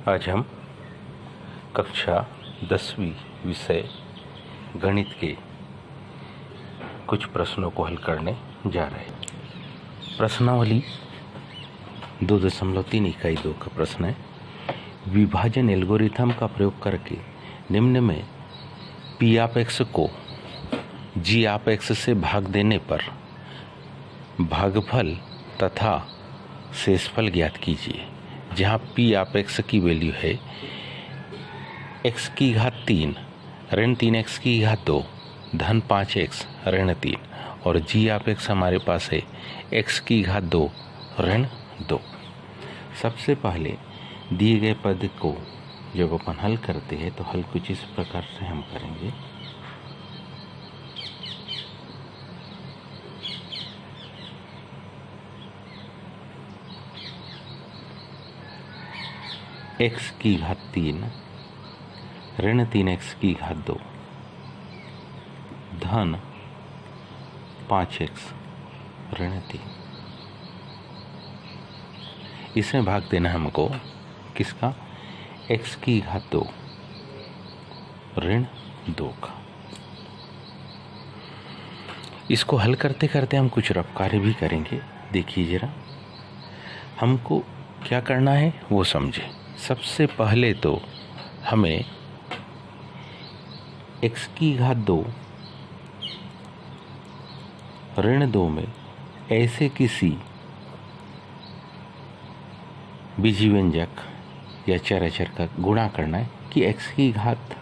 आज हम कक्षा 10वीं विषय गणित के कुछ प्रश्नों को हल करने जा रहे हैं। प्रश्नावली 2.3 इकाई 2 का प्रश्न है। विभाजन एल्गोरिथम का प्रयोग करके निम्न में पी ऑफ एक्स को जी ऑफ एक्स से भाग देने पर भागफल तथा शेषफल ज्ञात कीजिए। जहाँ पी ऑफ एक्स की वैल्यू है x की घात 3 ऋण 3x की घात 2 धन 5x ऋण 3 और जी ऑफ एक्स हमारे पास है x की घात 2 ऋण 2। सबसे पहले दिए गए पद को जब अपन हल करते हैं तो हल कुछ इस प्रकार से हम करेंगे। x की घात 3 ऋण 3x की घात 2 धन 5x ऋण 3। इसमें भाग देना हमको किसका? x की घात 2 ऋण 2 का। इसको हल करते करते हम कुछ रफ कार्य भी करेंगे। देखिए जरा, हमको क्या करना है वो समझे। सबसे पहले तो हमें x की घात 2 ऋण 2 में ऐसे किसी बीजी व्यंजक या चर का गुणा करना है कि x की घात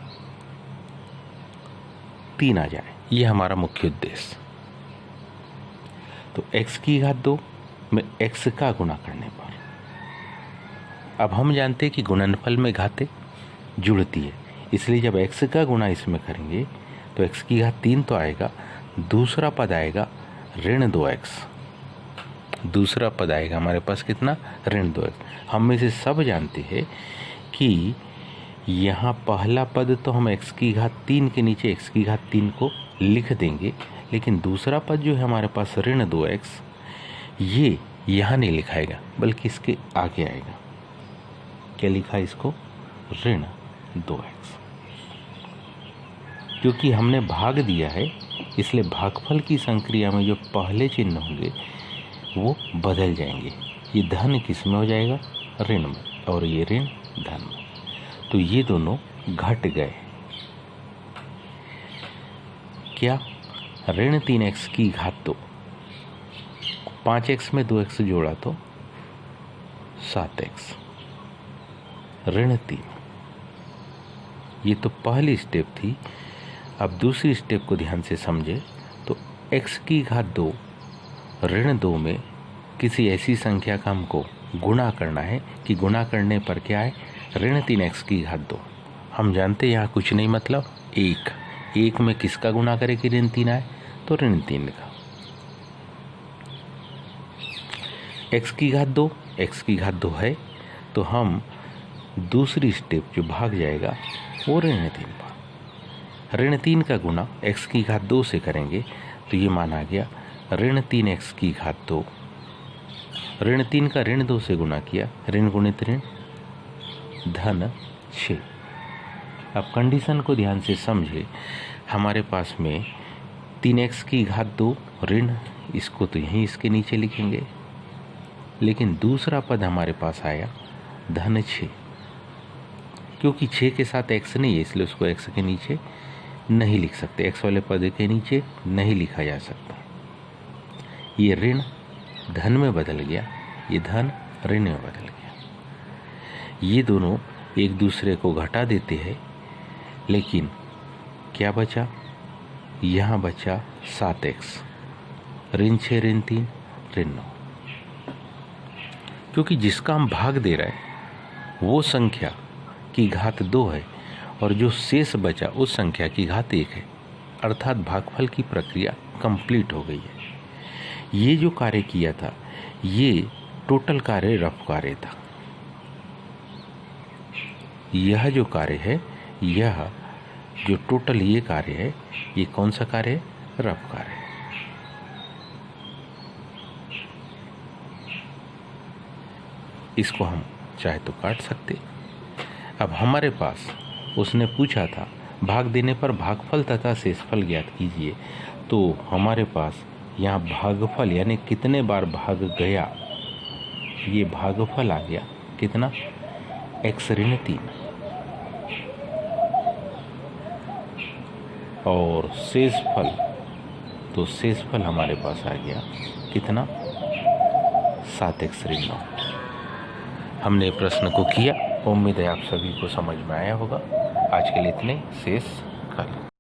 3 आ जाए। ये हमारा मुख्य उद्देश्य। तो x की घात 2 में x का गुणा करने पर, अब हम जानते हैं कि गुणनफल में घातें जुड़ती है, इसलिए जब x का गुणा इसमें करेंगे तो x की घात 3 तो आएगा, दूसरा पद आएगा ऋण 2x। दूसरा पद आएगा हमारे पास कितना? ऋण 2x। हम में से सब जानते हैं कि यहाँ पहला पद तो हम x की घात 3 के नीचे x की घात 3 को लिख देंगे, लेकिन दूसरा पद जो है हमारे पास ऋण 2x, ये यहाँ नहीं लिखाएगा बल्कि इसके आगे आएगा। क्या लिखा इसको? ऋण 2x। क्योंकि हमने भाग दिया है इसलिए भागफल की संक्रिया में जो पहले चिन्ह होंगे वो बदल जाएंगे। ये धन किस में हो जाएगा? ऋण में, और ये ऋण धन में। तो ये दोनों घट गए। क्या? ऋण 3x की घात 2, 5x में 2x जोड़ा तो 7x ऋण 3। ये तो पहली स्टेप थी। अब दूसरी स्टेप को ध्यान से समझे तो x की घात 2 ऋण 2 में किसी ऐसी संख्या का हमको गुणा करना है कि गुणा करने पर क्या है? ऋण 3x की घात 2। हम जानते हैं यहाँ कुछ नहीं, मतलब 1 में किसका गुणा करे कि ऋण 3 आए? तो ऋण 3 का। x की घात 2 है तो हम दूसरी स्टेप जो भाग जाएगा वो ऋण 3 पर। ऋण 3 का गुणा x की घात 2 से करेंगे तो ये माना गया ऋण 3x की घात 2। ऋण 3 का ऋण 2 से गुणा किया, ऋण गुणित ऋण धन 6। अब कंडीशन को ध्यान से समझे। हमारे पास में 3x की घात 2 ऋण, इसको तो यहीं इसके नीचे लिखेंगे, लेकिन दूसरा पद हमारे पास आया धन 6। क्योंकि 6 के साथ x नहीं है इसलिए उसको x के नीचे नहीं लिख सकते, x वाले पद के नीचे नहीं लिखा जा सकता। ये ऋण धन में बदल गया, ये धन ऋण में बदल गया। ये दोनों एक दूसरे को घटा देते हैं, लेकिन क्या बचा? यहाँ बचा 7x ऋण 6 ऋण 3 ऋण 9। क्योंकि जिसका हम भाग दे रहे हैं वो संख्या की घात 2 है और जो शेष बचा उस संख्या की घात 1 है, अर्थात भागफल की प्रक्रिया कंप्लीट हो गई है। ये जो कार्य किया था ये टोटल कार्य रफ कार्य था। यह जो कार्य है, यह जो टोटल ये कार्य है, ये कौन सा कार्य है? रफ कार्य है। इसको हम चाहे तो काट सकते, अब हमारे पास उसने पूछा था भाग देने पर भागफल तथा शेषफल ज्ञात कीजिए, तो हमारे पास यहाँ भागफल यानी कितने बार भाग गया, ये भागफल आ गया कितना, x ऋण 3, और शेषफल, तो शेषफल हमारे पास आ गया कितना, 7x ऋण 9। हमने प्रश्न को किया, उम्मीद है आप सभी को समझ में आया होगा। आज के लिए इतने, शेष कल।